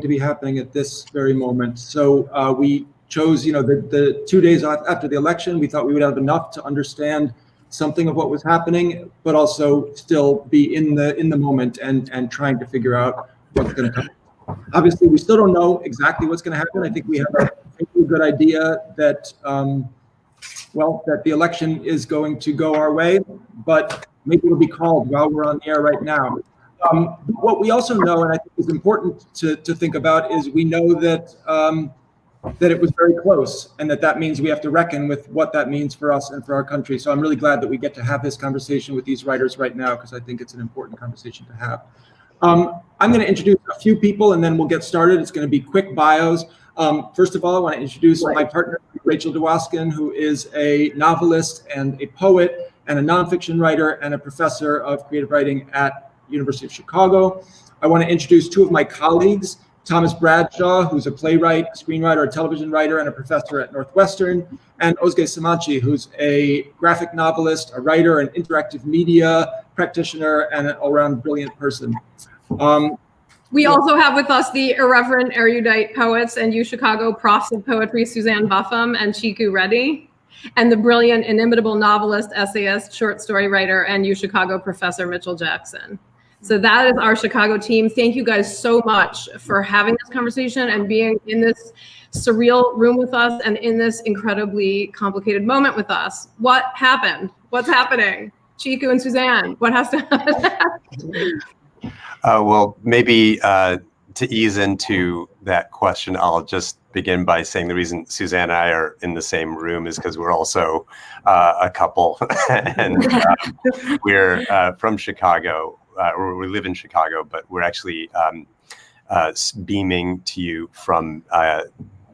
to be happening at this very moment. So we chose, the 2 days after the election. We thought we would have enough to understand something of what was happening, but also still be in the moment and trying to figure out what's going to come. Obviously, we still don't know exactly what's going to happen. I think we have a good idea that, that the election is going to go our way, but maybe it'll be called while we're on the air right now. What we also know, and I think is important to think about, is we know that that it was very close, and that means we have to reckon with what that means for us and for our country. So I'm really glad that we get to have this conversation with these writers right now, because I think it's an important conversation to have. I'm going to introduce a few people, and then we'll get started. It's going to be quick bios. First of all, I want to introduce my partner, Rachel DeWoskin, who is a novelist and a poet and a nonfiction writer and a professor of creative writing at University of Chicago. I want to introduce two of my colleagues, Thomas Bradshaw, who's a playwright, a screenwriter, a television writer, and a professor at Northwestern, and Özge Samanci, who's a graphic novelist, a writer, an interactive media practitioner, and an all-around brilliant person. We also have with us the irreverent erudite poets and UChicago profs of poetry, Suzanne Buffam and Srikanth Reddy, and the brilliant, inimitable novelist, essayist, short story writer, and UChicago professor, Mitchell Jackson. So that is our Chicago team. Thank you guys so much for having this conversation and being in this surreal room with us and in this incredibly complicated moment with us. What happened? What's happening? Chiku and Suzanne, what has to happen? Well, maybe to ease into that question, I'll just begin by saying the reason Suzanne and I are in the same room is because we're also a couple, and we're from Chicago. Or we live in Chicago, but we're actually beaming to you from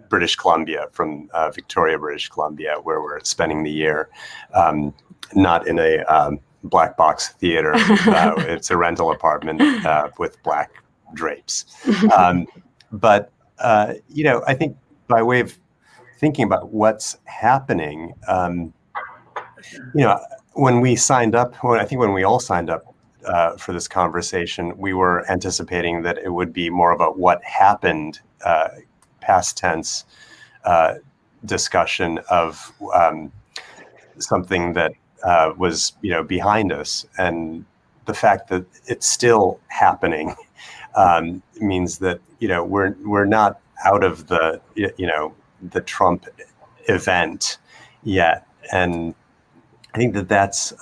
British Columbia, from Victoria, British Columbia, where we're spending the year, not in a black box theater. It's a rental apartment with black drapes. But I think by way of thinking about what's happening, when we signed up, when we all signed up for this conversation, we were anticipating that it would be more of a what happened, past tense discussion of something that was behind us, and the fact that it's still happening means that we're not out of the the Trump event yet, and I think that's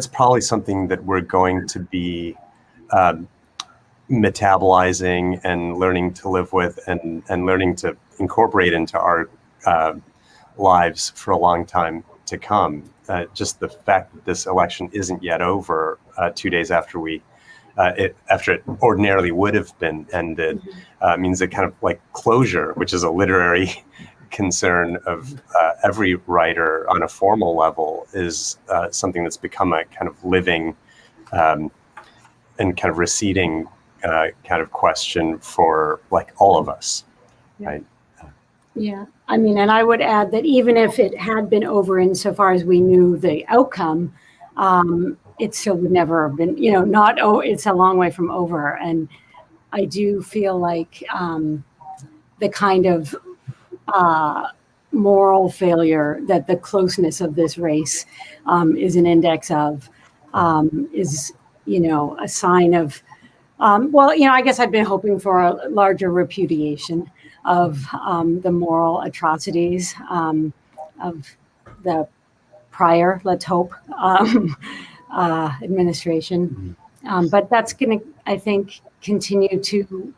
probably something that we're going to be metabolizing and learning to live with and learning to incorporate into our lives for a long time to come. Just the fact that this election isn't yet over 2 days after after it ordinarily would have been ended means that kind of like closure, which is a literary concern of every writer on a formal level, is something that's become a kind of living and kind of receding kind of question for like all of us, right? Yeah, I mean, and I would add that even if it had been over insofar as we knew the outcome, it still would never have been, it's a long way from over. And I do feel like the kind of moral failure that the closeness of this race is an index of is, a sign of, I guess I'd been hoping for a larger repudiation of the moral atrocities of the prior, let's hope, administration. But that's going to, I think, continue to,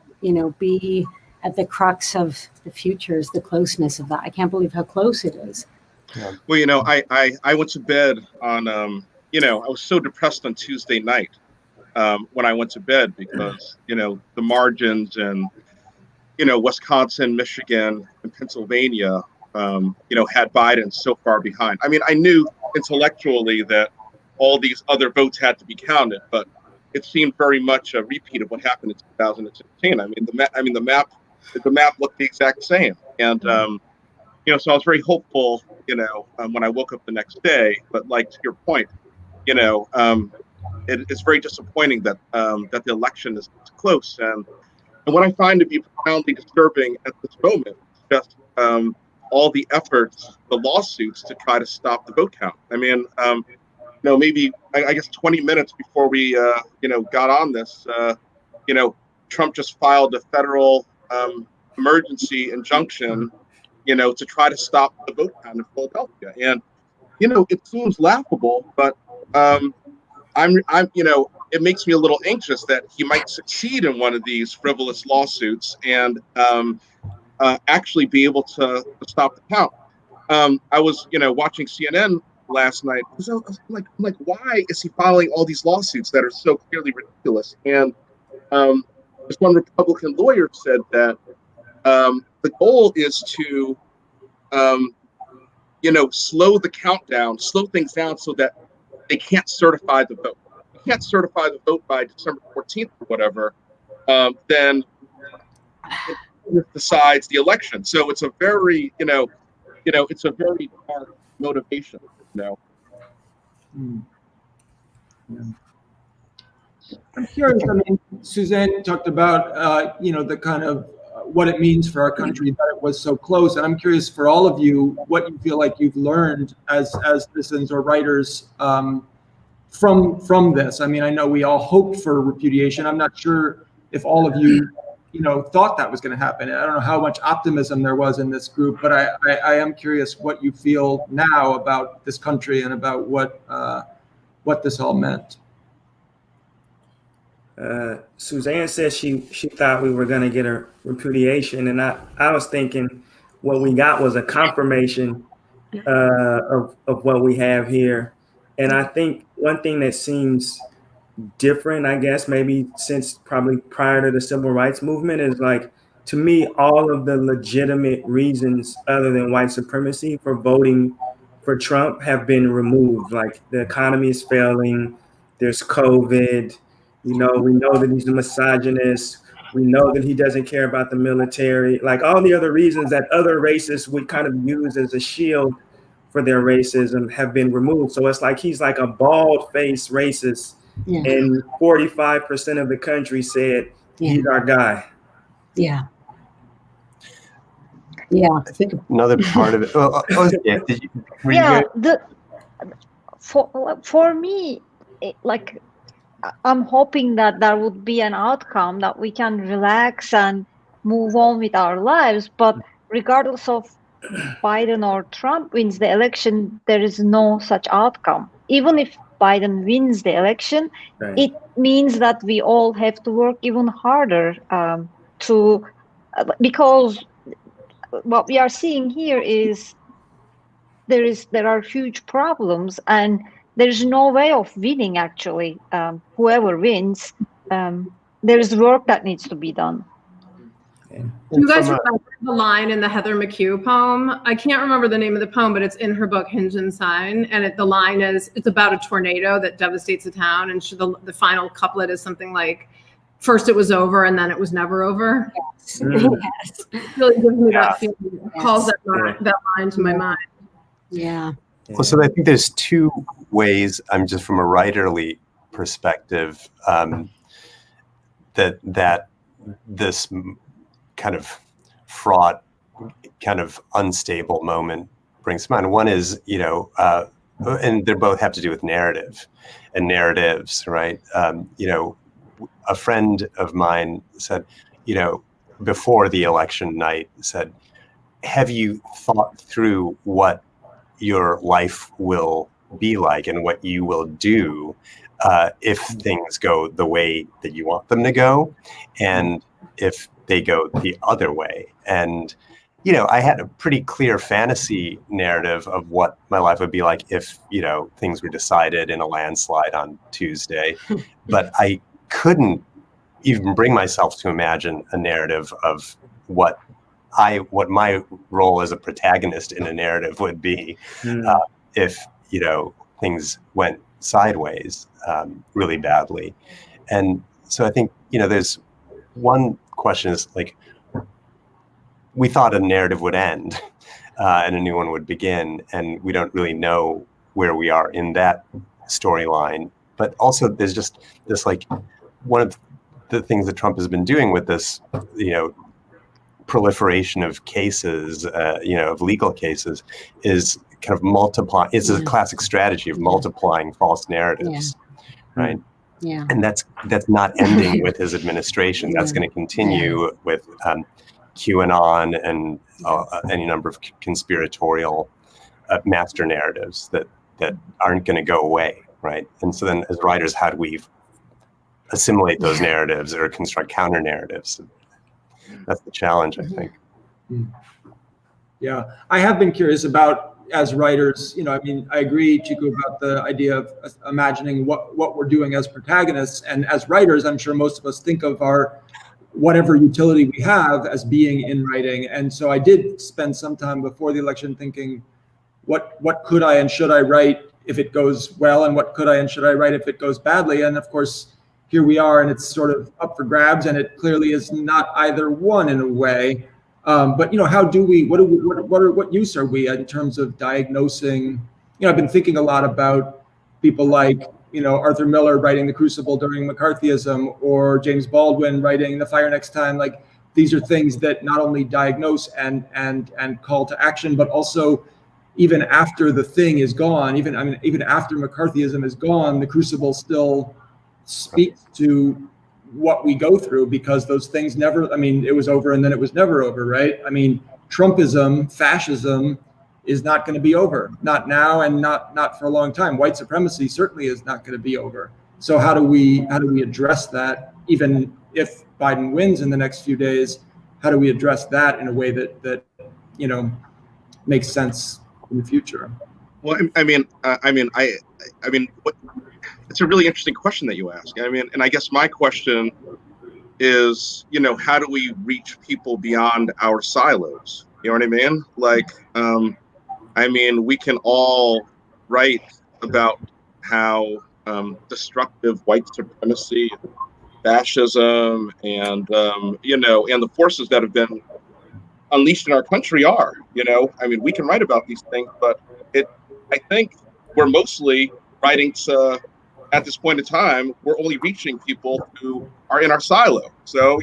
be at the crux of the future, is the closeness of that. I can't believe how close it is. Yeah. Well, I went to bed on, I was so depressed on Tuesday night when I went to bed because, the margins and, Wisconsin, Michigan, and Pennsylvania, had Biden so far behind. I mean, I knew intellectually that all these other votes had to be counted, but it seemed very much a repeat of what happened in 2016. I mean, the map looked the exact same, and so I was very hopeful, when I woke up the next day. But like to your point, it's very disappointing that that the election is close, and And what I find to be profoundly disturbing at this moment is just all the efforts, the lawsuits to try to stop the vote count. I mean, maybe I guess 20 minutes before we got on this, Trump just filed a federal emergency injunction, to try to stop the vote count in Philadelphia. And it seems laughable, but it makes me a little anxious that he might succeed in one of these frivolous lawsuits and actually be able to stop the count. I was, watching CNN last night. So I was like, why is he filing all these lawsuits that are so clearly ridiculous? And this one Republican lawyer said that the goal is to, slow the countdown, slow things down so that they can't certify the vote. If you can't certify the vote by December 14th or whatever, then it decides the election. So it's a very, it's a very dark motivation, Mm. Yeah. I'm curious. I mean, Suzanne talked about, the kind of what it means for our country that it was so close. And I'm curious for all of you, what you feel like you've learned as citizens or writers from this. I mean, I know we all hoped for repudiation. I'm not sure if all of you, thought that was going to happen. I don't know how much optimism there was in this group, but I am curious what you feel now about this country and about what this all meant. Suzanne said she thought we were going to get a repudiation, and I was thinking what we got was a confirmation of what we have here. And I think one thing that seems different, I guess, maybe since probably prior to the civil rights movement, is like, to me, all of the legitimate reasons other than white supremacy for voting for Trump have been removed. Like, the economy is failing, there's COVID, we know that he's a misogynist, we know that he doesn't care about the military, like all the other reasons that other racists would kind of use as a shield for their racism have been removed. So it's like he's like a bald-faced racist. Yeah. And 45% of the country said he's our guy. Yeah. Yeah. I think another part of it. For me, I'm hoping that there would be an outcome that we can relax and move on with our lives. But regardless of Biden or Trump wins the election, there is no such outcome. Even if Biden wins the election, right, it means that we all have to work even harder because what we are seeing here is there are huge problems, and there is no way of winning. Actually, whoever wins, there is work that needs to be done. Do you guys remember the line in the Heather McHugh poem? I can't remember the name of the poem, but it's in her book, Hinge and Sign. And the line is, it's about a tornado that devastates a town. And the final couplet is something like, first it was over and then it was never over. Yes. Yes. It really gives me that feeling. It calls that line to my mind. Yeah. Well, so I think there's two ways, just from a writerly perspective, that this kind of fraught, kind of unstable moment brings to mind. One is, and they both have to do with narrative and narratives, right? A friend of mine said, before the election night, said, have you thought through what your life will be like and what you will do if things go the way that you want them to go, and if they go the other way? And, I had a pretty clear fantasy narrative of what my life would be like if, things were decided in a landslide on Tuesday, but I couldn't even bring myself to imagine a narrative of what my role as a protagonist in a narrative would be if, things went sideways really badly. And so I think, there's one question is like, we thought a narrative would end and a new one would begin, and we don't really know where we are in that storyline. But also there's just this, like, one of the things that Trump has been doing with this, proliferation of cases, of legal cases, is kind of multiply. It's a classic strategy of multiplying false narratives, right? Yeah. And that's not ending with his administration. That's going to continue with QAnon and any number of conspiratorial master narratives that aren't going to go away, right? And so then, as writers, how do we assimilate those narratives or construct counter narratives? That's the challenge, I think. Yeah, I have been curious about, as writers, I agree, Chico, about the idea of imagining what we're doing as protagonists. And as writers, I'm sure most of us think of our whatever utility we have as being in writing. And so I did spend some time before the election thinking, what could I and should I write if it goes well, and what could I and should I write if it goes badly? And of course, here we are, and it's sort of up for grabs, and it clearly is not either one in a way. But how do we? What use are we in terms of diagnosing? I've been thinking a lot about people like Arthur Miller writing The Crucible during McCarthyism, or James Baldwin writing The Fire Next Time. Like, these are things that not only diagnose and call to action, but also, even after the thing is gone, even after McCarthyism is gone, The Crucible still speaks to what we go through, because those things never, it was over and then it was never over, right? Trumpism, fascism is not going to be over, not now, and not for a long time. White supremacy certainly is not going to be over. So how do we address that? Even if Biden wins in the next few days, how do we address that in a way that makes sense in the future? Well, it's a really interesting question that you ask. And I guess my question is, how do we reach people beyond our silos? You know what I mean? Like, we can all write about how destructive white supremacy, fascism, and and the forces that have been unleashed in our country are. We can write about these things, but I think we're mostly writing to, at this point in time, we're only reaching people who are in our silo. So,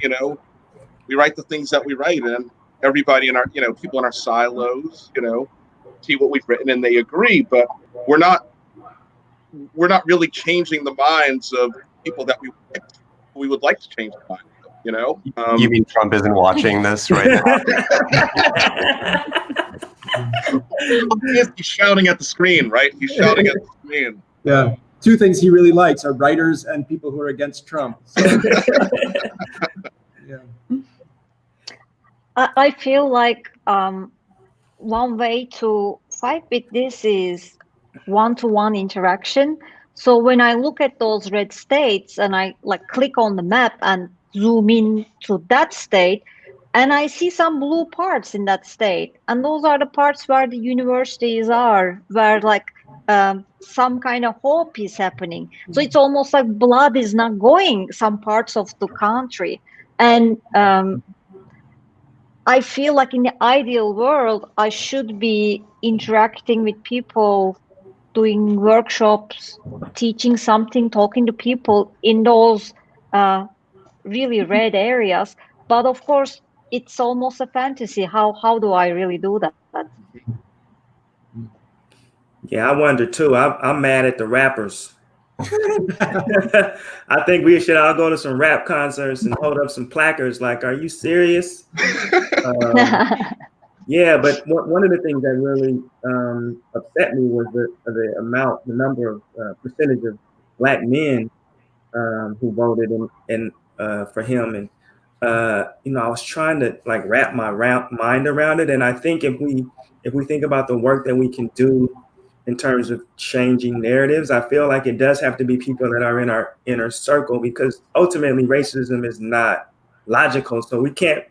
we write the things that we write, and everybody in our, people in our silos, see what we've written and they agree, but we're not really changing the minds of people that we would like to change the minds of, You mean Trump isn't watching this right now? He's shouting at the screen, right? He's shouting at the screen. Yeah. Two things he really likes are writers and people who are against Trump. So, yeah. I feel like one way to fight with this is one-to-one interaction. So when I look at those red states and I click on the map and zoom in to that state, and I see some blue parts in that state, and those are the parts where the universities are, where some kind of hope is happening. So it's almost like blood is not going some parts of the country. And I feel like in the ideal world, I should be interacting with people, doing workshops, teaching something, talking to people in those really red areas. But of course, it's almost a fantasy. How do I really do that? Yeah, I wonder too. I'm mad at the rappers. I think we should all go to some rap concerts and hold up some placards like, "Are you serious?" Yeah, but one of the things that really upset me was the number of percentage of Black men who voted in for him, and I was trying to wrap my mind around it, and I think if we think about the work that we can do in terms of changing narratives, I feel like it does have to be people that are in our inner circle, because ultimately racism is not logical. So we can't,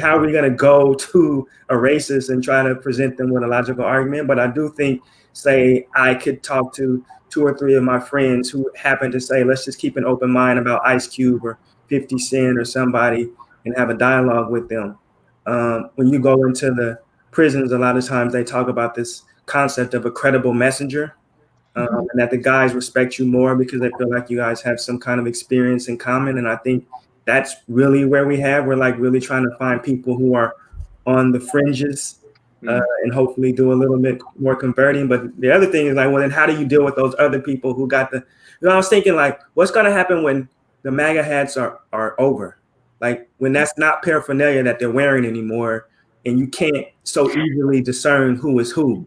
how are we going to go to a racist and try to present them with a logical argument? But I do think, say, I could talk to 2 or 3 of my friends who happen to say, let's just keep an open mind about Ice Cube or 50 Cent or somebody and have a dialogue with them. When you go into the prisons, a lot of times they talk about this concept of a credible messenger, and that the guys respect you more because they feel like you guys have some kind of experience in common. And I think that's really where we're like really trying to find people who are on the fringes and hopefully do a little bit more converting. But the other thing is like, well, then how do you deal with those other people who got the, I was thinking like, what's going to happen when the MAGA hats are over? Like when that's not paraphernalia that they're wearing anymore, and you can't so easily discern who is who,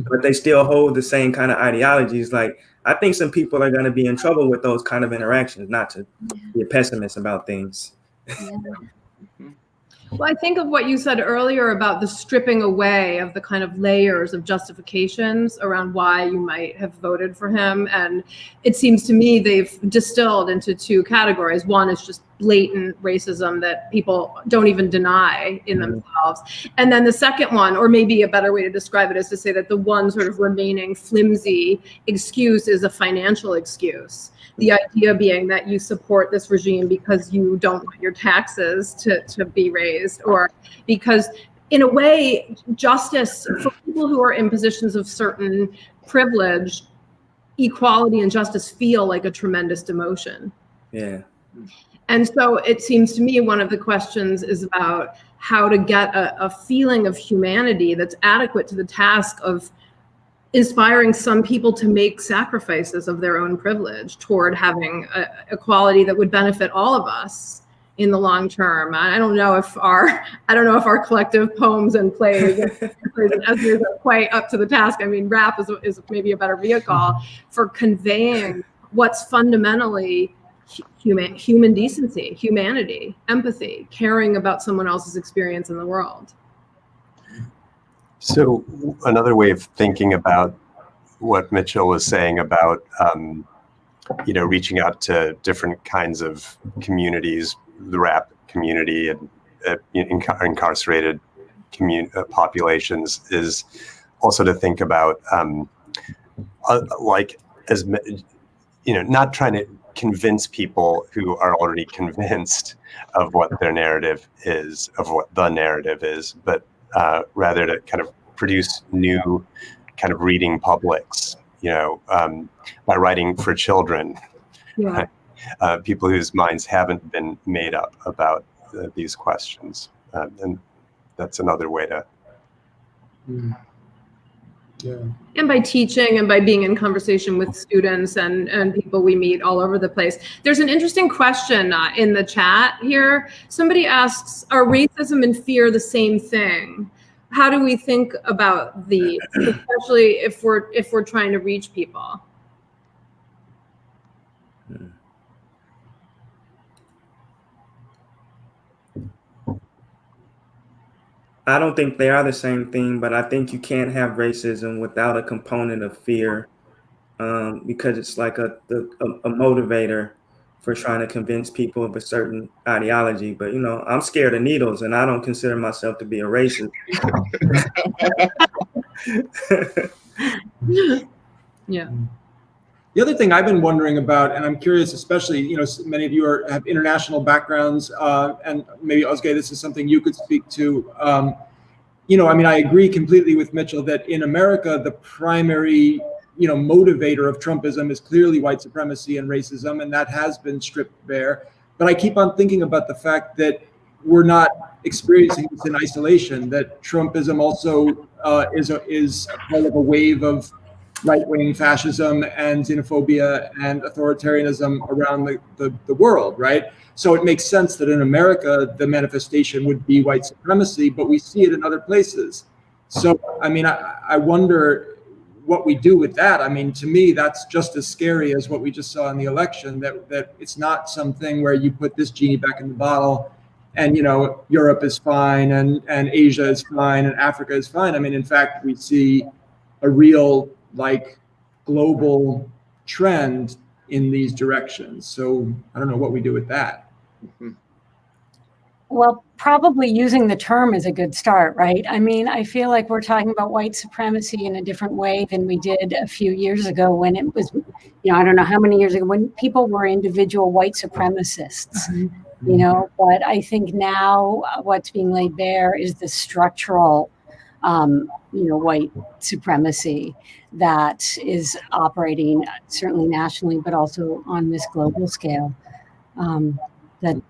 but they still hold the same kind of ideologies. Like, I think some people are going to be in trouble with those kind of interactions, not to be a pessimist about things. Well, I think of what you said earlier about the stripping away of the kind of layers of justifications around why you might have voted for him. And it seems to me they've distilled into two categories. One is just blatant racism that people don't even deny in themselves. And then the second one, or maybe a better way to describe it, is to say that the one sort of remaining flimsy excuse is a financial excuse. The idea being that you support this regime because you don't want your taxes to be raised, or because, in a way, justice for people who are in positions of certain privilege, equality and justice feel like a tremendous demotion. Yeah. And so it seems to me one of the questions is about how to get a feeling of humanity that's adequate to the task of inspiring some people to make sacrifices of their own privilege toward having a quality that would benefit all of us in the long term. I don't know if our collective poems and plays and essays are quite up to the task. I mean, rap is maybe a better vehicle for conveying what's fundamentally human decency, humanity, empathy, caring about someone else's experience in the world. So another way of thinking about what Mitchell was saying about, reaching out to different kinds of communities, the rap community and incarcerated populations, is also to think about, not trying to convince people who are already convinced of what their narrative is, of what the narrative is, but rather to kind of produce new kind of reading publics, by writing for children, people whose minds haven't been made up about these questions. And that's another way to. Yeah. And by teaching and by being in conversation with students and people we meet all over the place. There's an interesting question in the chat here. Somebody asks, are racism and fear the same thing? How do we think about these, especially if we're trying to reach people? I don't think they are the same thing, but I think you can't have racism without a component of fear, because it's like a motivator for trying to convince people of a certain ideology. But, I'm scared of needles and I don't consider myself to be a racist. Yeah. The other thing I've been wondering about, and I'm curious, especially, many of you have international backgrounds, and maybe Özge, this is something you could speak to. I agree completely with Mitchell that in America, the primary, motivator of Trumpism is clearly white supremacy and racism, and that has been stripped bare. But I keep on thinking about the fact that we're not experiencing this in isolation, that Trumpism also is part of a wave of right-wing fascism and xenophobia and authoritarianism around the world, right? So it makes sense that in America, the manifestation would be white supremacy, but we see it in other places. So, I wonder what we do with that. To me, that's just as scary as what we just saw in the election, that it's not something where you put this genie back in the bottle and, Europe is fine and Asia is fine and Africa is fine. In fact, we see a real global trend in these directions. So I don't know what we do with that. Well, probably using the term is a good start, right? I feel like we're talking about white supremacy in a different way than we did a few years ago when it was, I don't know how many years ago, when people were individual white supremacists, but I think now what's being laid bare is the structural white supremacy that is operating certainly nationally, but also on this global scale. That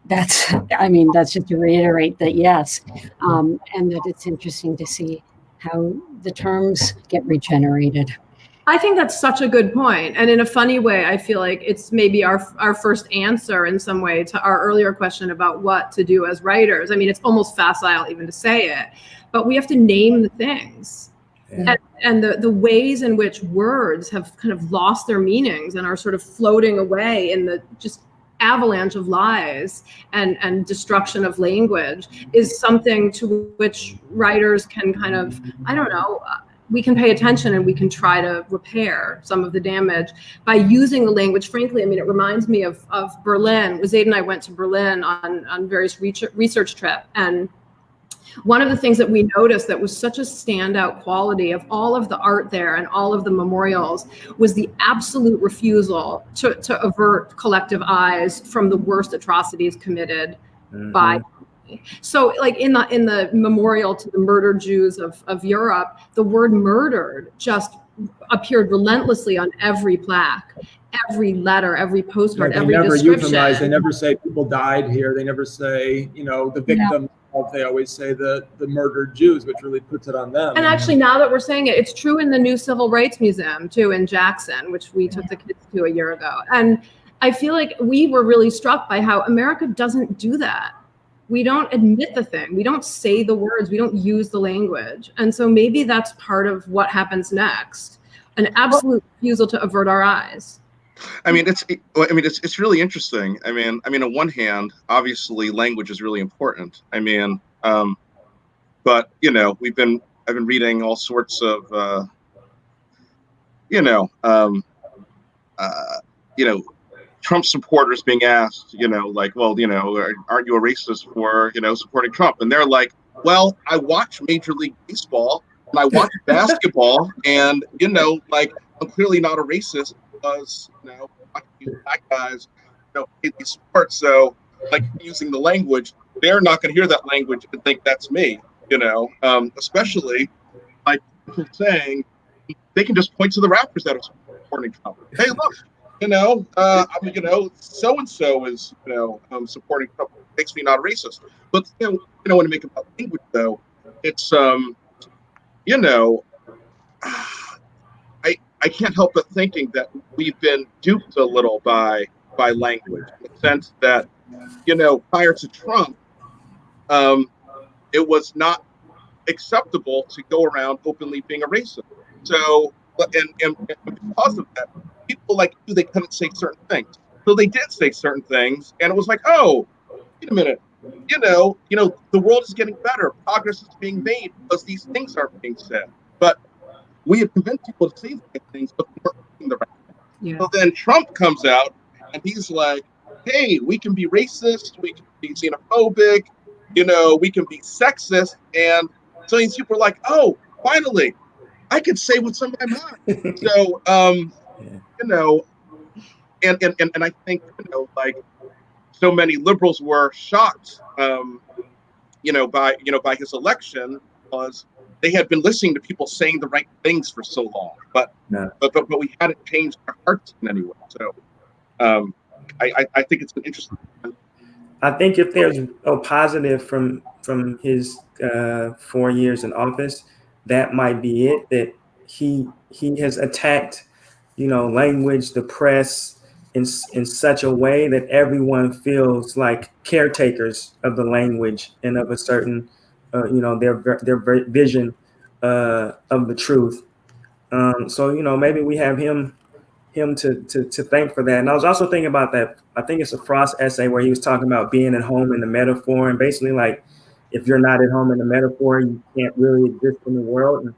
that's just to reiterate that, yes. And that it's interesting to see how the terms get regenerated. I think that's such a good point. And in a funny way, I feel like it's maybe our first answer in some way to our earlier question about what to do as writers. I mean, it's almost facile even to say it, but we have to name the things. Yeah. And the ways in which words have kind of lost their meanings and are sort of floating away in the just avalanche of lies and destruction of language is something to which writers can kind of, I don't know, we can pay attention and we can try to repair some of the damage by using the language. Frankly, I mean, it reminds me of Berlin. Zayd and I went to Berlin on various research trip. And one of the things that we noticed that was such a standout quality of all of the art there and all of the memorials was the absolute refusal to avert collective eyes from the worst atrocities committed by. So like in the memorial to the murdered Jews of Europe, the word murdered just appeared relentlessly on every plaque, every letter, every postcard, every description. Euphemize. They never say people died here. They never say, the victim. They always say the murdered Jews, which really puts it on them. And actually, now that we're saying it, it's true in the new Civil Rights Museum too in Jackson, which we took the kids to a year ago. And I feel like we were really struck by how America doesn't do that. We don't admit the thing. We don't say the words. We don't use the language. And so maybe that's part of what happens next. An absolute refusal to avert our eyes. I mean, it's really interesting. I mean, on one hand, obviously, language is really important. I mean, but I've been reading all sorts of, Trump supporters being asked, like, well, aren't you a racist for, supporting Trump? And they're like, well, I watch Major League Baseball and I watch basketball, and like, I'm clearly not a racist. Because black guys hate these sports, so like using the language, they're not going to hear that language and think that's me. Especially like people saying they can just point to the rappers that are supporting Trump. Hey, look, so and so is supporting Trump. It makes me not a racist. But when you make about language, though, it's I can't help but thinking that we've been duped a little by language, in the sense that, prior to Trump, it was not acceptable to go around openly being a racist. So, and because of that, people like you, they couldn't say certain things. So they did say certain things, and it was like, oh, wait a minute, the world is getting better. Progress is being made because these things aren't being said. But we have convinced people to say the right things, but we're doing the right things. Yeah. So then Trump comes out and he's like, hey, we can be racist, we can be xenophobic, we can be sexist. And so these people are like, oh, finally, I can say what's on my mind. So, and I think, like so many liberals were shocked, by his election, because they had been listening to people saying the right things for so long, but we hadn't changed our hearts in any way. So I think it's an interesting. I think if there's a positive from his 4 years in office, that might be it. That he has attacked, language, the press in such a way that everyone feels like caretakers of the language and of a certain. Their vision of the truth. So maybe we have him to thank for that. And I was also thinking about that. I think it's a Frost essay where he was talking about being at home in the metaphor, and basically like if you're not at home in the metaphor, you can't really exist in the world. And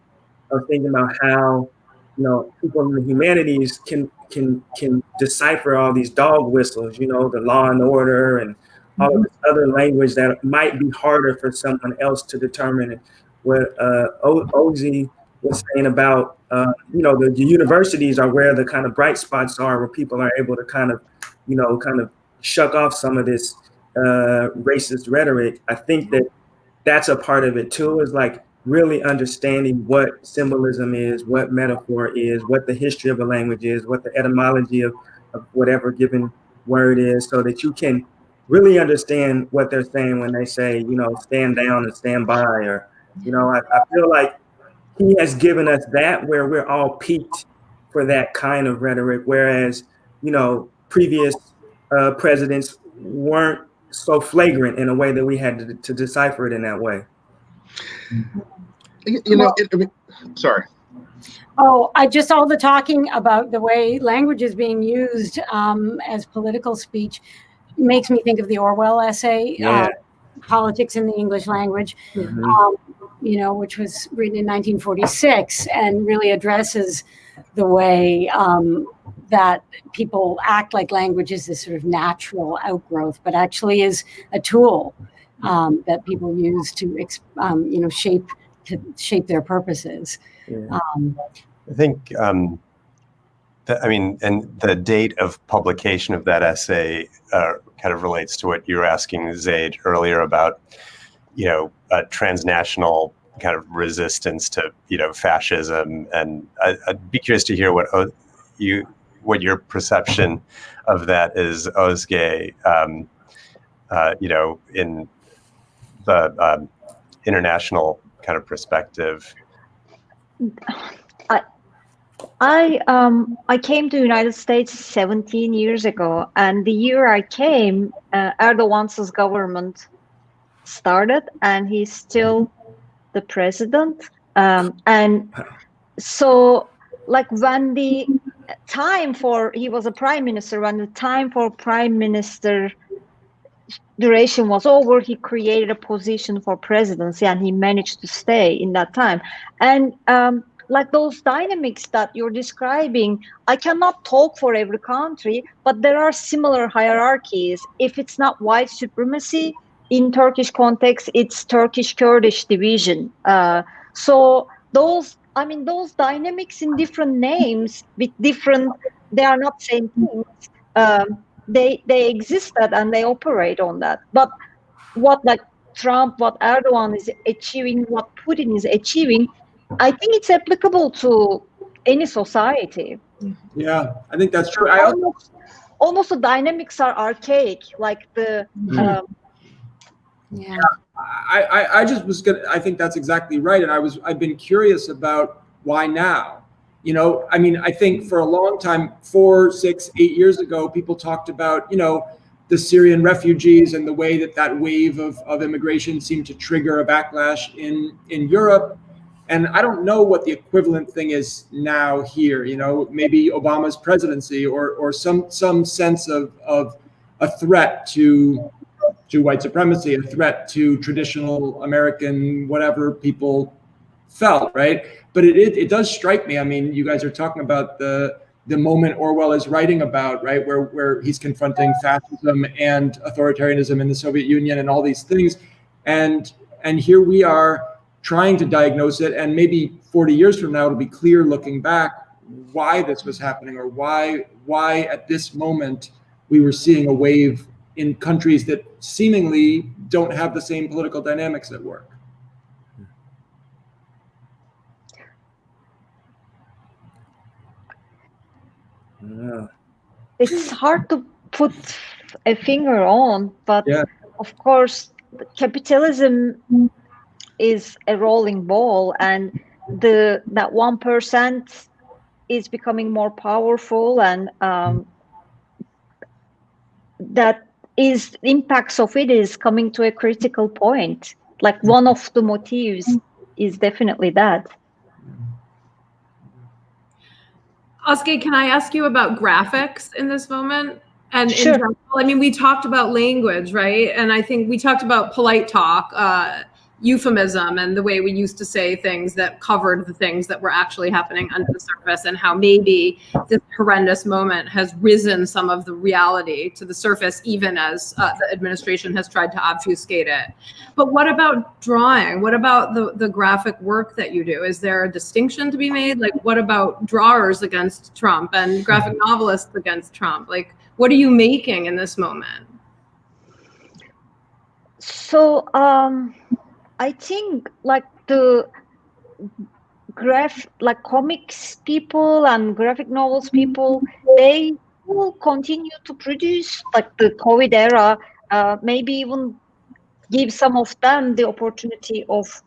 I was thinking about how people in the humanities can decipher all these dog whistles, the law and order and all of this other language that might be harder for someone else to determine. And what Özge was saying about, the universities are where the kind of bright spots are, where people are able to kind of shuck off some of this racist rhetoric. I think that's a part of it too, is like really understanding what symbolism is, what metaphor is, what the history of a language is, what the etymology of whatever given word is, so that you can really understand what they're saying when they say, stand down and stand by, or, I feel like he has given us that where we're all peaked for that kind of rhetoric, whereas, previous presidents weren't so flagrant in a way that we had to decipher it in that way. Sorry. Oh, all the talking about the way language is being used as political speech makes me think of the Orwell essay, Politics in the English Language, which was written in 1946 and really addresses the way that people act like language is this sort of natural outgrowth, but actually is a tool that people use to, shape their purposes. Yeah. I think, and the date of publication of that essay kind of relates to what you were asking Zayd earlier about, transnational kind of resistance to, fascism. And I'd be curious to hear what your perception of that is, Özge, in the international kind of perspective. I came to the United States 17 years ago, and the year I came, Erdogan's government started, and he's still the president. And so, like, when the time he was a prime minister, when the time for prime minister duration was over, he created a position for presidency, and he managed to stay in that time. And like those dynamics that you're describing, I cannot talk for every country, but there are similar hierarchies. If it's not white supremacy, in Turkish context, it's Turkish-Kurdish division. So those dynamics in different names with different, they are not same things. They existed and they operate on that. But what like Trump, what Erdogan is achieving, what Putin is achieving, I think it's applicable to any society. Yeah, I think that's true. Almost the dynamics are archaic, like the. I think that's exactly right, and I've been curious about why now. I think for a long time, 4, 6, 8 years ago, people talked about, the Syrian refugees and the way that wave of immigration seemed to trigger a backlash in Europe. And I don't know what the equivalent thing is now here, maybe Obama's presidency or some sense of a threat to white supremacy, a threat to traditional American, whatever people felt, right? But it does strike me. I mean, you guys are talking about the moment Orwell is writing about, right? Where he's confronting fascism and authoritarianism in the Soviet Union and all these things. And here we are trying to diagnose it, and maybe 40 years from now it'll be clear looking back why this was happening, or why at this moment we were seeing a wave in countries that seemingly don't have the same political dynamics at work. Yeah. It's hard to put a finger on, but of course, capitalism is a rolling ball, and that 1% is becoming more powerful, and that is impacts of it is coming to a critical point. Like one of the motives is definitely that. Özge, can I ask you about graphics in this moment? And sure. In general, I mean, we talked about language, right? And I think we talked about polite talk, euphemism, and the way we used to say things that covered the things that were actually happening under the surface, and how maybe this horrendous moment has risen some of the reality to the surface, even as the administration has tried to obfuscate it. But what about drawing? What about the graphic work that you do? Is there a distinction to be made? Like, what about drawers against Trump and graphic novelists against Trump? Like, what are you making in this moment? So, I think like the comics people and graphic novels people, they will continue to produce. Like the COVID era, maybe even give some of them the opportunity of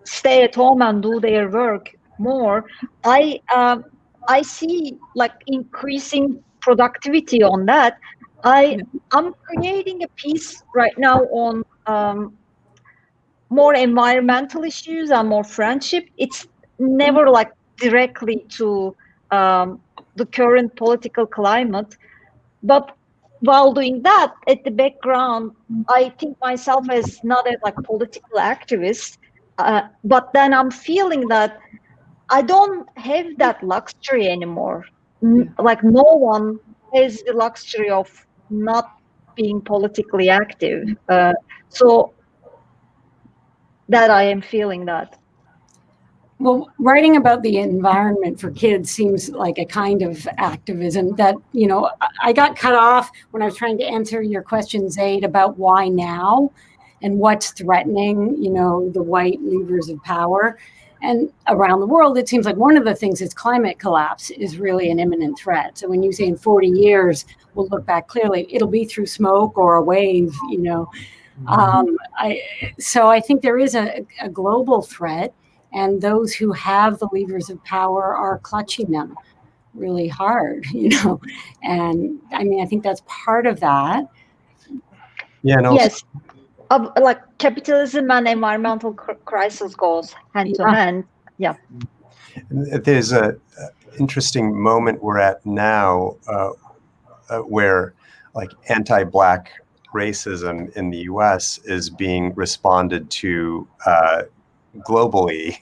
stay at home and do their work more. I see like increasing productivity on that. I'm creating a piece right now on more environmental issues and more friendship. It's never like directly to the current political climate, but while doing that, at the background, I think myself as not a like political activist, but then I'm feeling that I don't have that luxury anymore. Like no one has the luxury of not being politically active. So that I am feeling that. Well, writing about the environment for kids seems like a kind of activism that, you know, I got cut off when I was trying to answer your question, Zayd, about why now and what's threatening, you know, the white levers of power. And around the world, it seems like one of the things is climate collapse is really an imminent threat. So when you say in 40 years, we'll look back clearly, it'll be through smoke or a wave, you know. So I think there is a global threat. And those who have the levers of power are clutching them really hard, you know. And I mean, I think that's part of that. Yeah. No. Yes. Like capitalism and environmental crisis goes hand to hand. Yeah. There's a interesting moment we're at now where like anti-Black racism in the U.S. is being responded to globally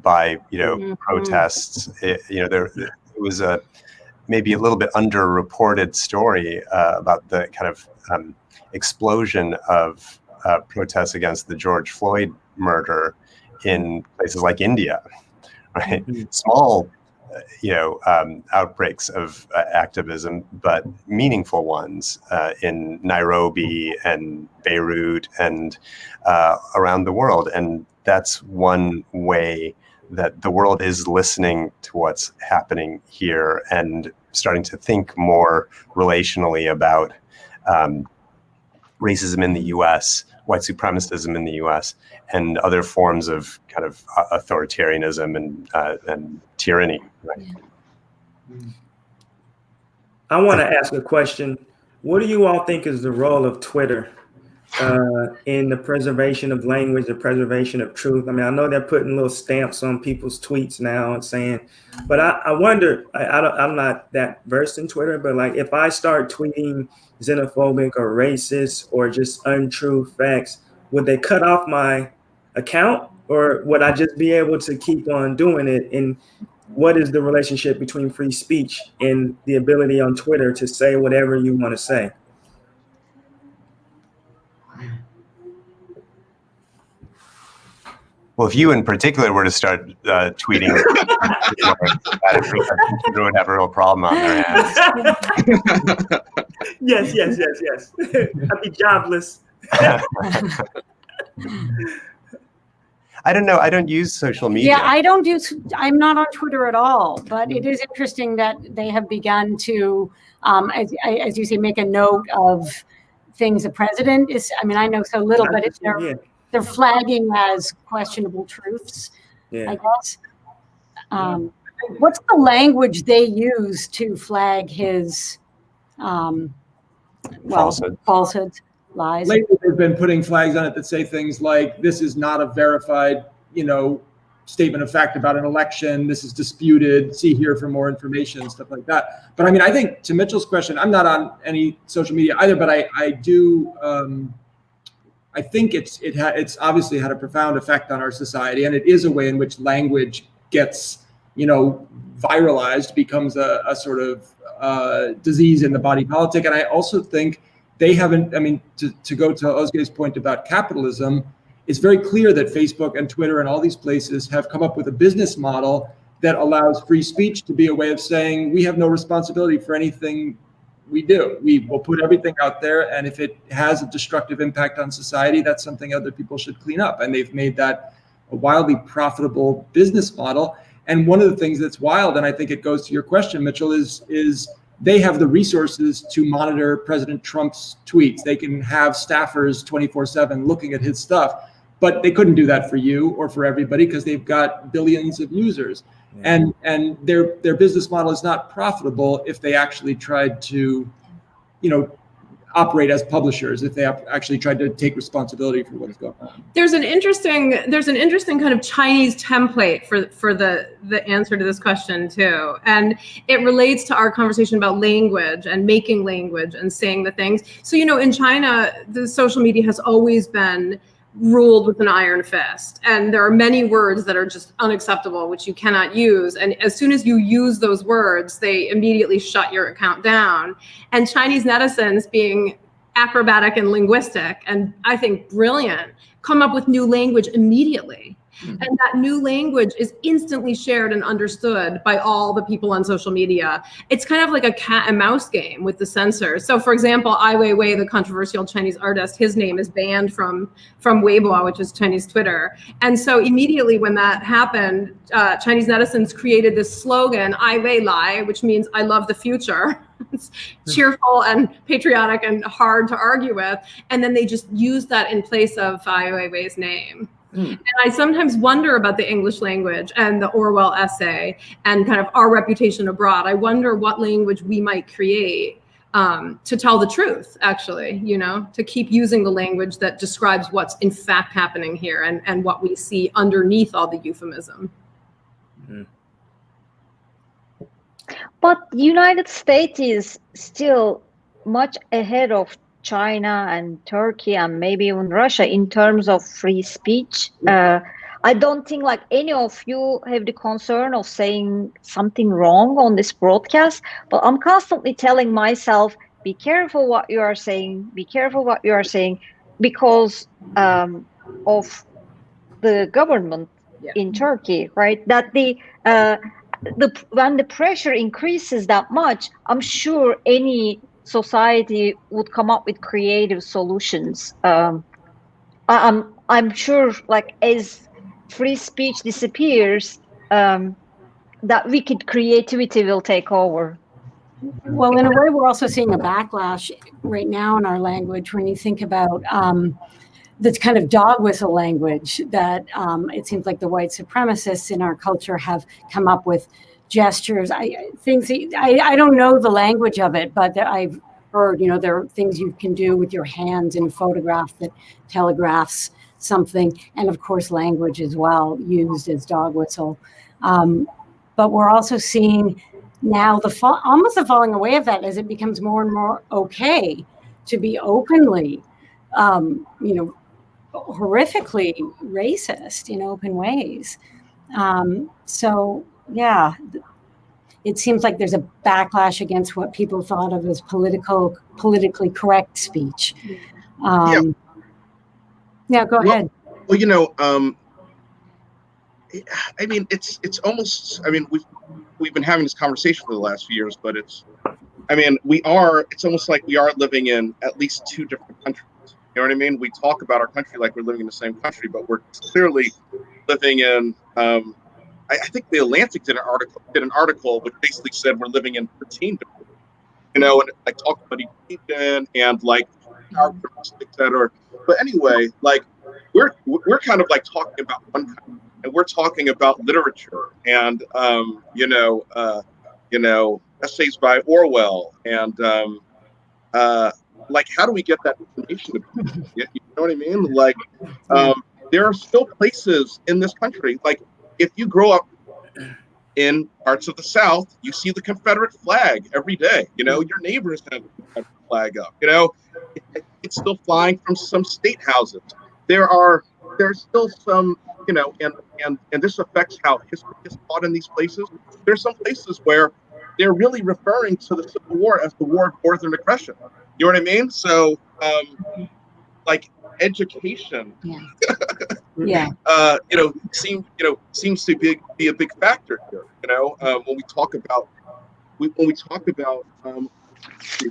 by, you know, protests. There was a maybe a little bit underreported story about the kind of explosion of protests against the George Floyd murder in places like India, right? Small, outbreaks of activism, but meaningful ones in Nairobi and Beirut and around the world. And that's one way that the world is listening to what's happening here and starting to think more relationally about racism in the U.S., white supremacism in the U.S., and other forms of kind of authoritarianism and tyranny. Right? I want to ask a question. What do you all think is the role of Twitter in the preservation of language, the preservation of truth? I mean, I know they're putting little stamps on people's tweets now and saying, but I wonder, I'm not that versed in Twitter, but like if I start tweeting xenophobic or racist or just untrue facts, would they cut off my account or would I just be able to keep on doing it? And what is the relationship between free speech and the ability on Twitter to say whatever you want to say? Well, if you in particular were to start tweeting, Twitter would have a real problem on their hands. Yes. I'd be jobless. I don't know. I don't use social media. Yeah, I'm not on Twitter at all, but it is interesting that they have begun to, as you say, make a note of things the president is, I mean, I know so little, but they're flagging as questionable truths, I guess. What's the language they use to flag his falsehoods, lies? Lately, they've been putting flags on it that say things like, this is not a verified, statement of fact about an election. This is disputed. See here for more information, stuff like that. But I mean, I think to Mitchell's question, I'm not on any social media either, but I do, I think it's obviously had a profound effect on our society, and it is a way in which language gets, viralized, becomes a sort of disease in the body politic. And I also think they haven't, I mean, to go to Özge's point about capitalism, it's very clear that Facebook and Twitter and all these places have come up with a business model that allows free speech to be a way of saying, we have no responsibility for anything we do. We will put everything out there, and if it has a destructive impact on society, that's something other people should clean up. And they've made that a wildly profitable business model. And one of the things that's wild, and I think it goes to your question, Mitchell, is they have the resources to monitor President Trump's tweets. They can have staffers 24/7 looking at his stuff, but they couldn't do that for you or for everybody because they've got billions of users. Yeah. And their business model is not profitable if they actually tried to, operate as publishers, if they actually tried to take responsibility for what's going on. There's an interesting kind of Chinese template for the answer to this question too. And it relates to our conversation about language and making language and saying the things. So, in China, the social media has always been ruled with an iron fist. And there are many words that are just unacceptable, which you cannot use. And as soon as you use those words, they immediately shut your account down. And Chinese netizens, being acrobatic and linguistic, and I think brilliant, come up with new language immediately. Mm-hmm. And that new language is instantly shared and understood by all the people on social media. It's kind of like a cat and mouse game with the censors. So for example, Ai Weiwei, the controversial Chinese artist, his name is banned from Weibo, which is Chinese Twitter. And so immediately when that happened, Chinese netizens created this slogan, Ai Wei Lai, which means I love the future. It's cheerful and patriotic and hard to argue with. And then they just used that in place of Ai Weiwei's name. And I sometimes wonder about the English language and the Orwell essay and kind of our reputation abroad. I wonder what language we might create to tell the truth, actually, to keep using the language that describes what's in fact happening here and what we see underneath all the euphemism. Mm-hmm. But the United States is still much ahead of China and Turkey and maybe even Russia in terms of free speech. I don't think like any of you have the concern of saying something wrong on this broadcast, but I'm constantly telling myself, be careful what you are saying, be careful what you are saying, because of the government in Turkey, right? That when the pressure increases that much, I'm sure any society would come up with creative solutions. I'm sure, like, as free speech disappears, that wicked creativity will take over. Well, in a way, we're also seeing a backlash right now in our language when you think about this kind of dog whistle language that it seems like the white supremacists in our culture have come up with. Gestures, things. I don't know the language of it, but I've heard, there are things you can do with your hands in a photograph that telegraphs something, and of course, language as well used as dog whistle. But we're also seeing now almost the falling away of that as it becomes more and more okay to be openly, horrifically racist in open ways. So. Yeah, it seems like there's a backlash against what people thought of as politically correct speech. Go ahead. Well, I mean, it's almost. I mean, we've been having this conversation for the last few years, but it's almost like we are living in at least two different countries. You know what I mean? We talk about our country like we're living in the same country, but we're clearly living in. I think the Atlantic did an article which basically said we're living in 13 different, and like talk about education and like Harpers, etc. But anyway, like we're kind of like talking about one country, and we're talking about literature and essays by Orwell and like how do we get that information? You know what I mean? Like there are still places in this country like. If you grow up in parts of the South, you see the Confederate flag every day. Your neighbors have the Confederate flag up. It's still flying from some state houses. There's still some, and this affects how history is taught in these places. There's some places where they're really referring to the Civil War as the War of Northern Aggression. You know what I mean? So, like education. Yeah. Seems to be a big factor here. When we talk about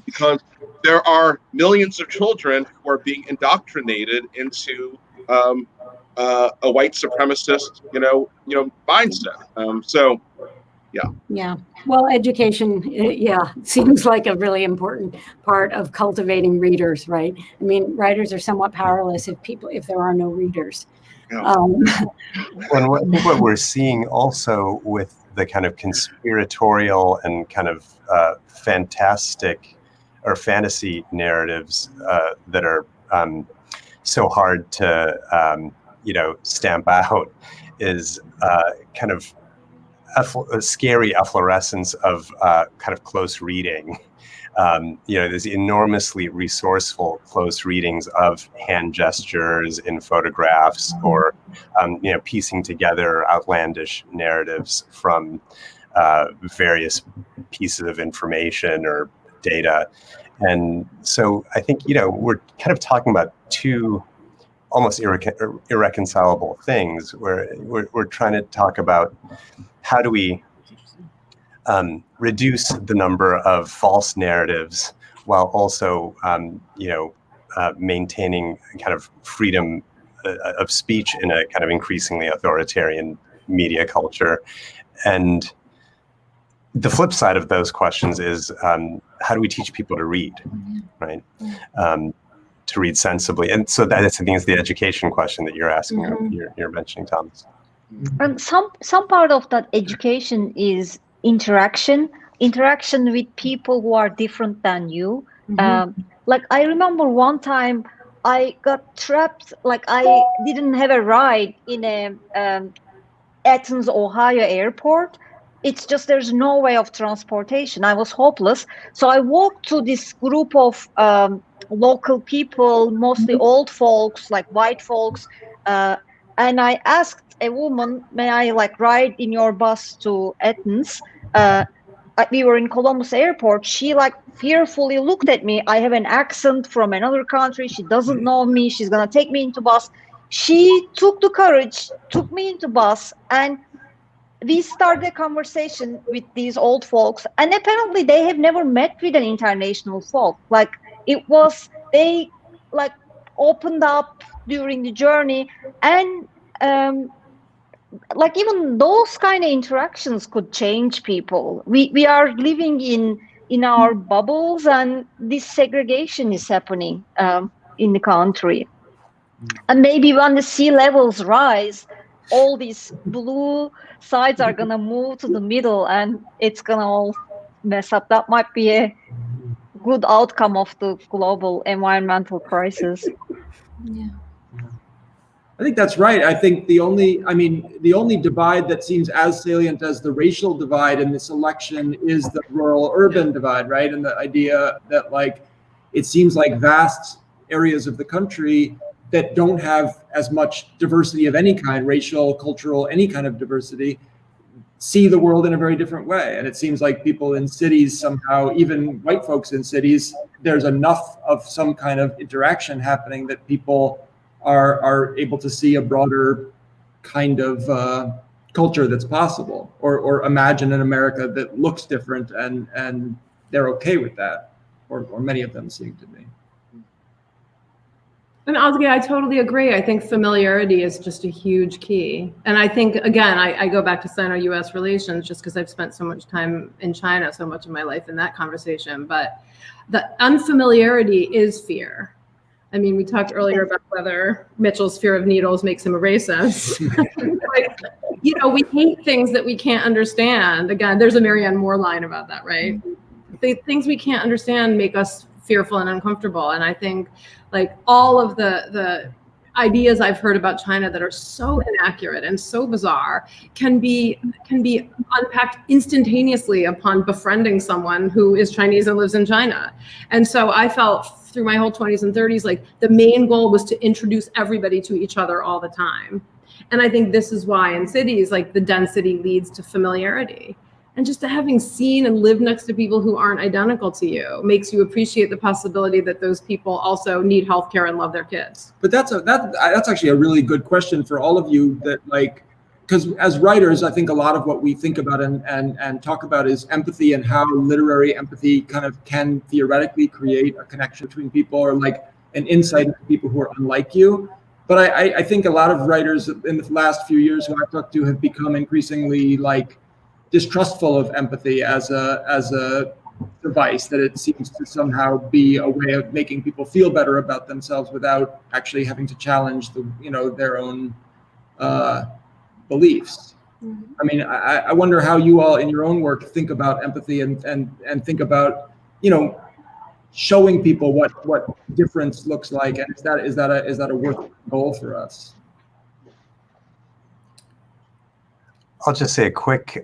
because there are millions of children who are being indoctrinated into a white supremacist mindset. So Yeah. Well, education, seems like a really important part of cultivating readers, right? I mean, writers are somewhat powerless if there are no readers. Yeah. And what we're seeing also with the kind of conspiratorial and kind of fantastic or fantasy narratives that are so hard to stamp out is kind of a scary efflorescence of kind of close reading. There's enormously resourceful close readings of hand gestures in photographs, or piecing together outlandish narratives from various pieces of information or data. And so I think we're kind of talking about two almost irreconcilable things, where we're trying to talk about how do we reduce the number of false narratives while also, maintaining kind of freedom of speech in a kind of increasingly authoritarian media culture. And the flip side of those questions is how do we teach people to read, right? To read sensibly. And so that is, I think, is the education question that you're asking, you're mentioning, Thomas. And some part of that education is interaction with people who are different than you. Like I remember one time I got trapped, like I didn't have a ride in a Athens, Ohio airport. It's just there's no way of transportation. I was hopeless. So I walked to this group of local people, mostly old folks, like white folks, and I asked a woman, may I ride in your bus to Athens? We were in Columbus airport. She fearfully looked at me. I have an accent from another country. She doesn't know me. She's gonna take me into bus. She took the courage, took me into bus, and we started a conversation with these old folks. And apparently they have never met with an international folk. They opened up during the journey, and even those kind of interactions could change people. We are living in our bubbles, and this segregation is happening in the country. And maybe when the sea levels rise, all these blue sides are gonna move to the middle, and it's gonna all mess up. That might be a good outcome of the global environmental crisis. Yeah. I think that's right. I think the only divide that seems as salient as the racial divide in this election is the rural-urban divide, right? And the idea that it seems like vast areas of the country that don't have as much diversity of any kind, racial, cultural, any kind of diversity, see the world in a very different way. And it seems like people in cities somehow, even white folks in cities, there's enough of some kind of interaction happening that people are able to see a broader kind of culture that's possible, or imagine an America that looks different, and they're okay with that, or many of them seem to be. And Özge, I totally agree. I think familiarity is just a huge key. And I think, again, I go back to Sino-US relations just because I've spent so much time in China, so much of my life in that conversation. But the unfamiliarity is fear. I mean, we talked earlier about whether Mitchell's fear of needles makes him a racist. We hate things that we can't understand. Again, there's a Marianne Moore line about that, right? The things we can't understand make us fearful and uncomfortable. And I think all of the ideas I've heard about China that are so inaccurate and so bizarre can be unpacked instantaneously upon befriending someone who is Chinese and lives in China. And so I felt through my whole 20s and 30s, the main goal was to introduce everybody to each other all the time. And I think this is why in cities, the density leads to familiarity. And just having seen and lived next to people who aren't identical to you makes you appreciate the possibility that those people also need healthcare and love their kids. But that's actually a really good question for all of you, that because as writers, I think a lot of what we think about and talk about is empathy, and how literary empathy kind of can theoretically create a connection between people, or an insight into people who are unlike you. But I think a lot of writers in the last few years who I've talked to have become increasingly distrustful of empathy as a device, that it seems to somehow be a way of making people feel better about themselves without actually having to challenge their own beliefs. Mhm. I mean, I wonder how you all in your own work think about empathy and think about, showing people what difference looks like, and is that a worthwhile goal for us? I'll just say a quick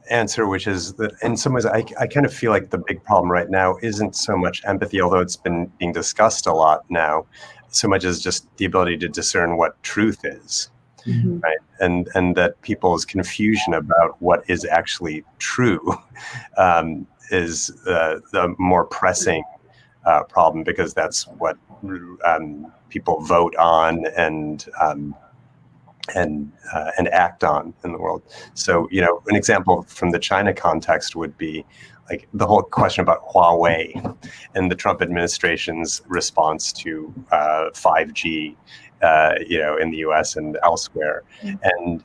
answer, which is that in some ways I kind of feel like the big problem right now isn't so much empathy, although it's been being discussed a lot now, so much as just the ability to discern what truth is. Mm-hmm. Right, and that people's confusion about what is actually true is the more pressing problem, because that's what people vote on and act on in the world. So, an example from the China context would be like the whole question about Huawei and the Trump administration's response to 5G. In the U.S. and elsewhere, and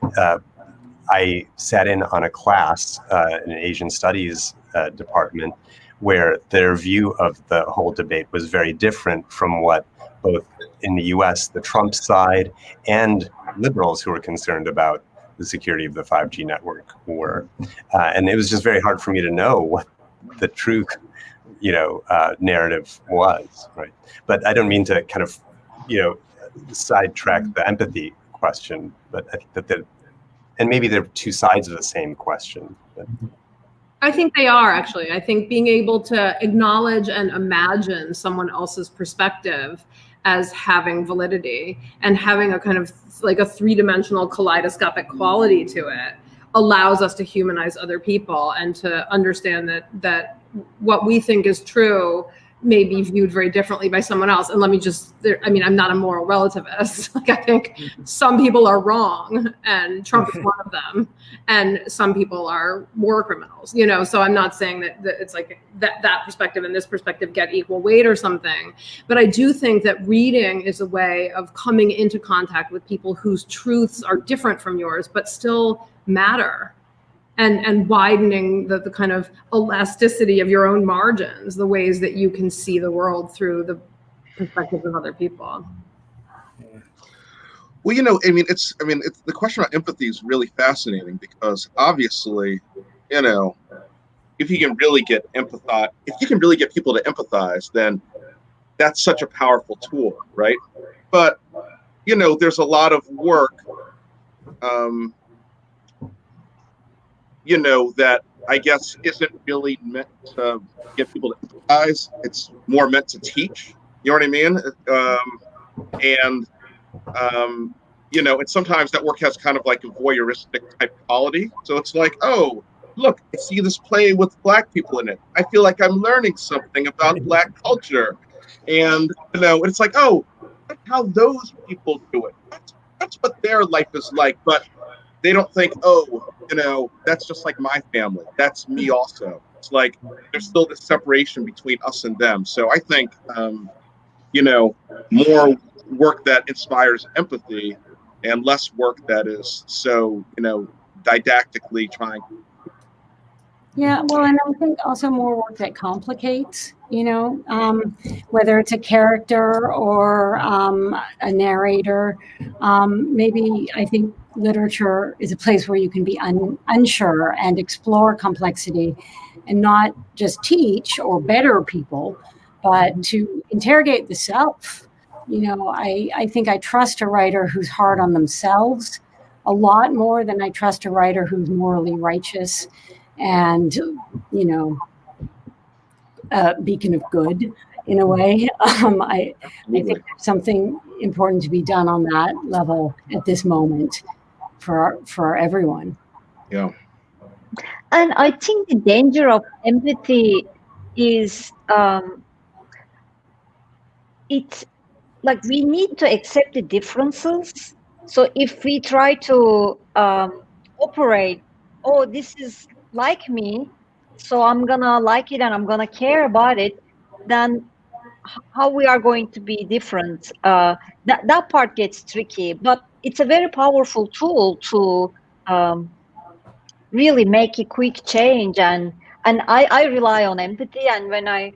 I sat in on a class in an Asian Studies department where their view of the whole debate was very different from what both in the U.S. the Trump side and liberals who were concerned about the security of the 5G network were, and it was just very hard for me to know what the truth, narrative was, right? But I don't mean to kind of, sidetrack the empathy question, but I think that and maybe they're two sides of the same question. But. I think they are, actually. I think being able to acknowledge and imagine someone else's perspective as having validity and having a kind of like a three-dimensional kaleidoscopic quality to it allows us to humanize other people and to understand that what we think is true may be viewed very differently by someone else. And let me just, I'm not a moral relativist. Like, I think some people are wrong, and Trump is one of them, and some people are war criminals, so I'm not saying that it's like that perspective and this perspective get equal weight or something. But I do think that reading is a way of coming into contact with people whose truths are different from yours, but still matter. And widening the kind of elasticity of your own margins, the ways that you can see the world through the perspectives of other people. Well, the question about empathy is really fascinating, because obviously, if you can really get people to empathize, then that's such a powerful tool, right? But, there's a lot of work, that I guess isn't really meant to get people to empathize. It's more meant to teach. You know what I mean? And sometimes that work has kind of like a voyeuristic type quality. So it's like, oh, look, I see this play with Black people in it. I feel like I'm learning something about Black culture. And, it's like, oh, that's how those people do it. That's what their life is like. But they don't think, oh, that's just like my family. That's me also. It's like there's still this separation between us and them. So I think, more work that inspires empathy and less work that is so, didactically trying. Yeah, well, and I think also more work that complicates, whether it's a character or a narrator. Maybe I think literature is a place where you can be unsure and explore complexity and not just teach or better people, but to interrogate the self. I think I trust a writer who's hard on themselves a lot more than I trust a writer who's morally righteous and, a beacon of good in a way. I think there's something important to be done on that level at this moment for everyone. Yeah. And I think the danger of empathy is it's like we need to accept the differences. So if we try to operate, oh, this is like me, so I'm gonna like it and I'm gonna care about it, then how we are going to be different? That part gets tricky, but it's a very powerful tool to really make a quick change. And I rely on empathy, and when I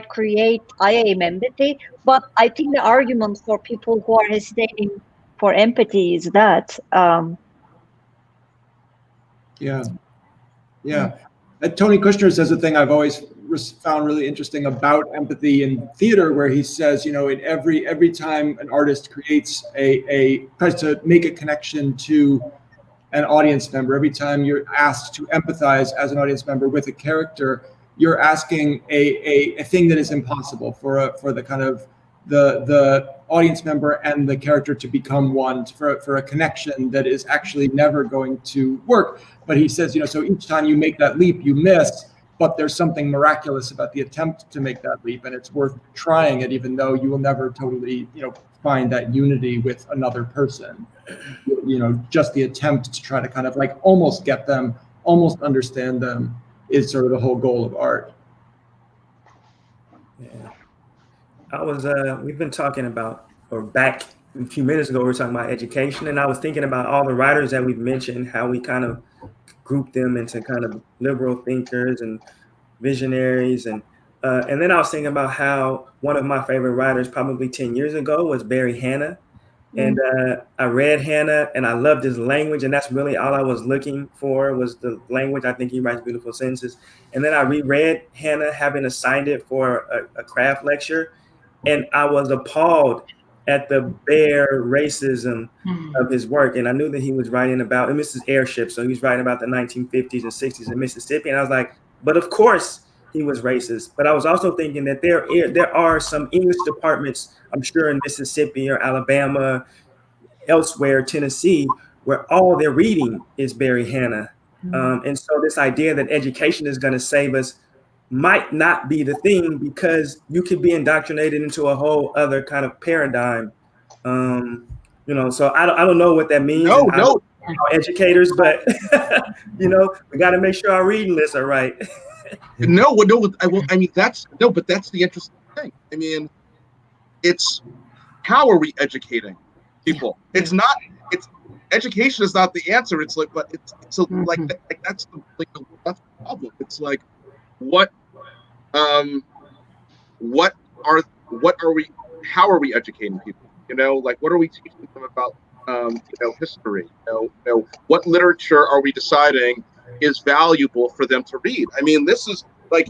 create, I aim empathy. But I think the argument for people who are hesitating for empathy is that Tony Kushner says a thing I've always found really interesting about empathy in theater, where he says, in every time an artist creates tries to make a connection to an audience member, every time you're asked to empathize as an audience member with a character, you're asking a thing that is impossible for the kind of the audience member and the character to become one, for a connection that is actually never going to work. But he says, so each time you make that leap, you miss, but there's something miraculous about the attempt to make that leap, and it's worth trying it, even though you will never totally, find that unity with another person. Just the attempt to try to kind of like almost get them, almost understand them, is sort of the whole goal of art. Yeah. We've been talking about, or back a few minutes ago, we were talking about education, and I was thinking about all the writers that we've mentioned, how we kind of group them into kind of liberal thinkers and visionaries. And then I was thinking about how one of my favorite writers probably 10 years ago was Barry Hannah. And I read Hannah and I loved his language, and that's really all I was looking for, was the language. I think he writes beautiful sentences. And then I reread Hannah, having assigned it for a craft lecture, and I was appalled at the bare racism of his work. And I knew that he was writing about, and this is airship, so he was writing about the 1950s and 60s in Mississippi. And I was like, but of course he was racist. But I was also thinking that there are some English departments, I'm sure in Mississippi or Alabama, elsewhere, Tennessee, where all they're reading is Barry Hannah. And so this idea that education is going to save us might not be the thing, because you could be indoctrinated into a whole other kind of paradigm. So I don't know what that means. No. Educators, but we got to make sure our reading lists are right. But that's the interesting thing. I mean, it's how are we educating people? It's not. It's education is not the answer. It's like, but it's that's the problem. It's like, what are we? How are we educating people? Like, what are we teaching them about history? What literature are we deciding is valuable for them to read? I mean, this is like,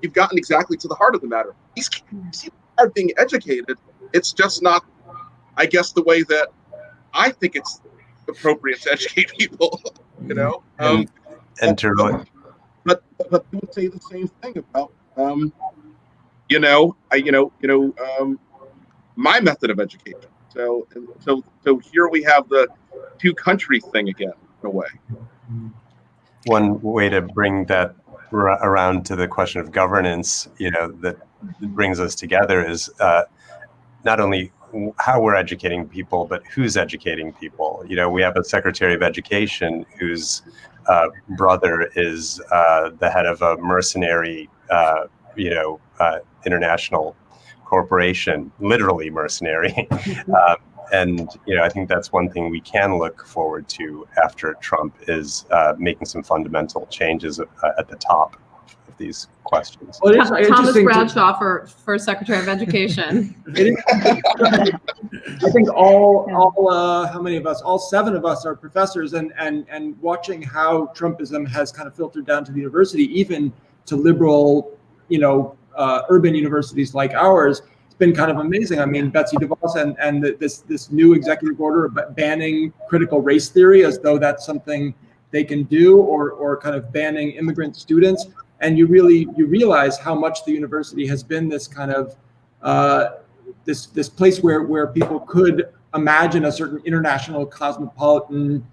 you've gotten exactly to the heart of the matter. These kids are being educated. It's just not, I guess, the way that I think it's appropriate to educate people. But people say the same thing about my method of education. So here we have the two country thing again, in a way. One way to bring that around to the question of governance, that brings us together, is not only how we're educating people, but who's educating people. We have a Secretary of Education whose brother is the head of a mercenary, international corporation, literally mercenary. And I think that's one thing we can look forward to after Trump, is making some fundamental changes at the top of these questions. Well, Thomas Bradshaw for Secretary of Education. I think all how many of us? All 7 of us are professors, and watching how Trumpism has kind of filtered down to the university, even to liberal, urban universities like ours. Been kind of amazing. I mean, Betsy DeVos and this new executive order banning critical race theory, as though that's something they can do, or kind of banning immigrant students. And you realize how much the university has been this kind of this place where people could imagine a certain international, cosmopolitan,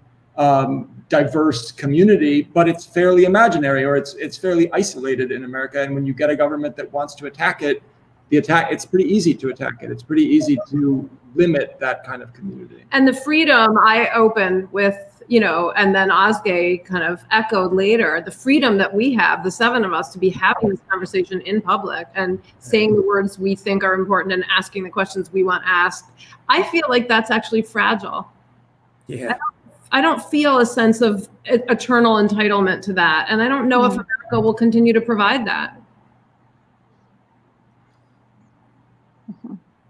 diverse community, but it's fairly imaginary, or it's fairly isolated in America. And when you get a government that wants to attack it, it's pretty easy to attack it. It's pretty easy to limit that kind of community. And the freedom I opened with, and then Özge kind of echoed later, the freedom that we have, the 7 of us, to be having this conversation in public and saying the words we think are important and asking the questions we want asked. I feel like that's actually fragile. Yeah. I don't feel a sense of eternal entitlement to that. And I don't know if America will continue to provide that.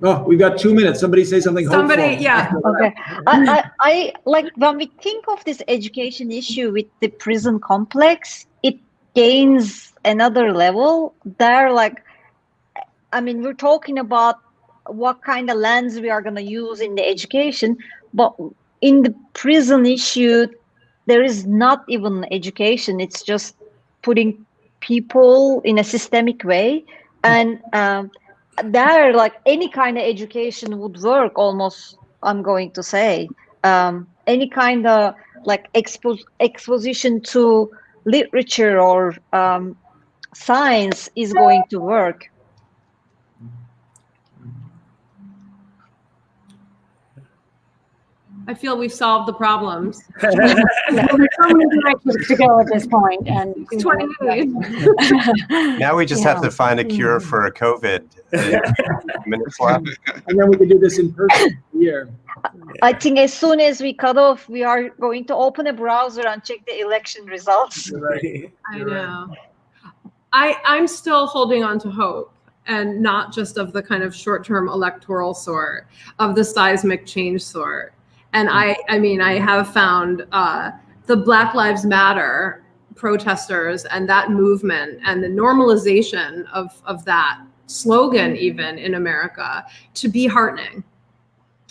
Oh, we've got 2 minutes. Somebody say something hopeful. Somebody, yeah. Okay. I like when we think of this education issue with the prison complex, it gains another level. There, like, I mean, we're talking about what kind of lens we are going to use in the education, but in the prison issue, there is not even education. It's just putting people in a systemic way. And there, like, any kind of education would work almost, I'm going to say. Any kind of like exposition to literature or science is going to work. I feel we've solved the problems. There's so many directions to go at this point, and 20 Now we just have to find a cure for COVID. Minutes left. And then we can do this in person here. I think as soon as we cut off, we are going to open a browser and check the election results. Right. I know. I'm still holding on to hope, and not just of the kind of short-term electoral sort, of the seismic change sort. And I mean, I have found the Black Lives Matter protesters and that movement and the normalization of that slogan even in America to be heartening.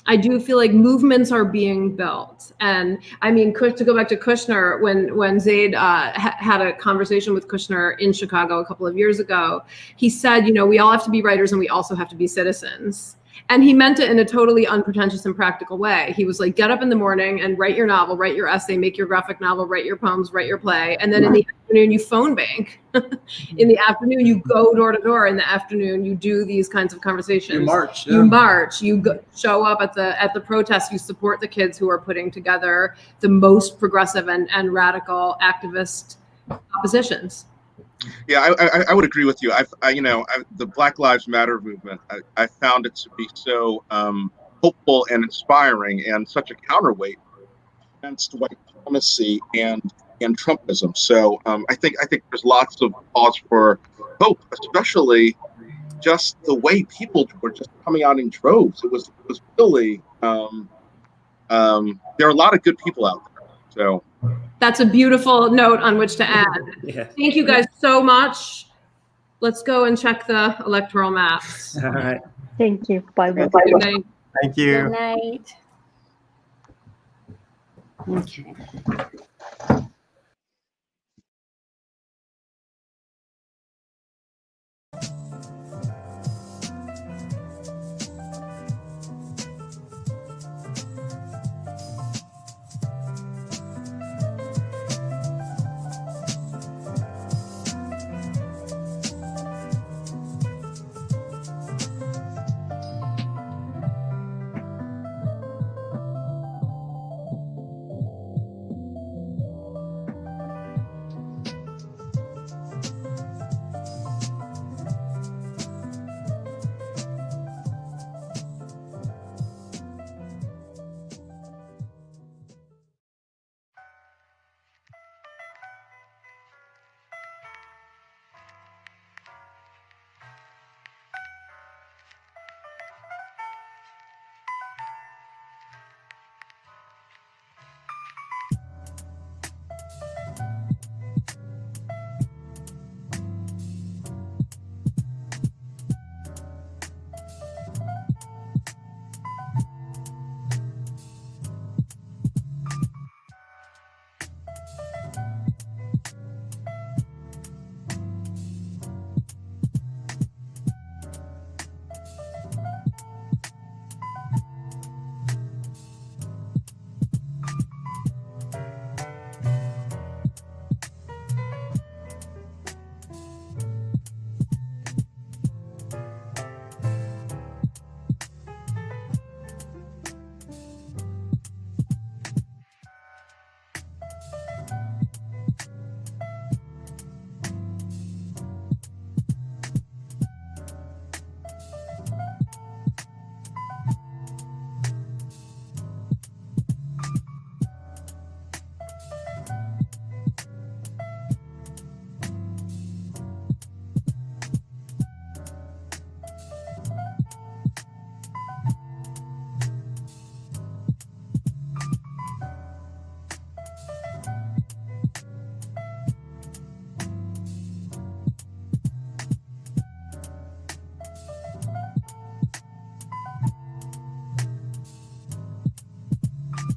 I do feel like movements are being built. And I mean, to go back to Kushner, when Zayd had a conversation with Kushner in Chicago a couple of years ago, he said, you know, we all have to be writers and we also have to be citizens. And he meant it in a totally unpretentious and practical way. He was like, get up in the morning and write your novel, write your essay, make your graphic novel, write your poems, write your play. And then in the afternoon, you phone bank. In the afternoon, you go door to door. In the afternoon, you do these kinds of conversations. You march. Yeah. You march. You show up at the protest. You support the kids who are putting together the most progressive and radical activist oppositions. Yeah, I would agree with you. The Black Lives Matter movement, I found it to be so hopeful and inspiring, and such a counterweight against white supremacy and Trumpism. So I think there's lots of cause for hope, especially just the way people were just coming out in droves. It was really there are a lot of good people out there. So. That's a beautiful note on which to add. Yeah. Thank you guys so much. Let's go and check the electoral maps. All right. Thank you. Bye bye. Good night. Thank you. Good night. Okay.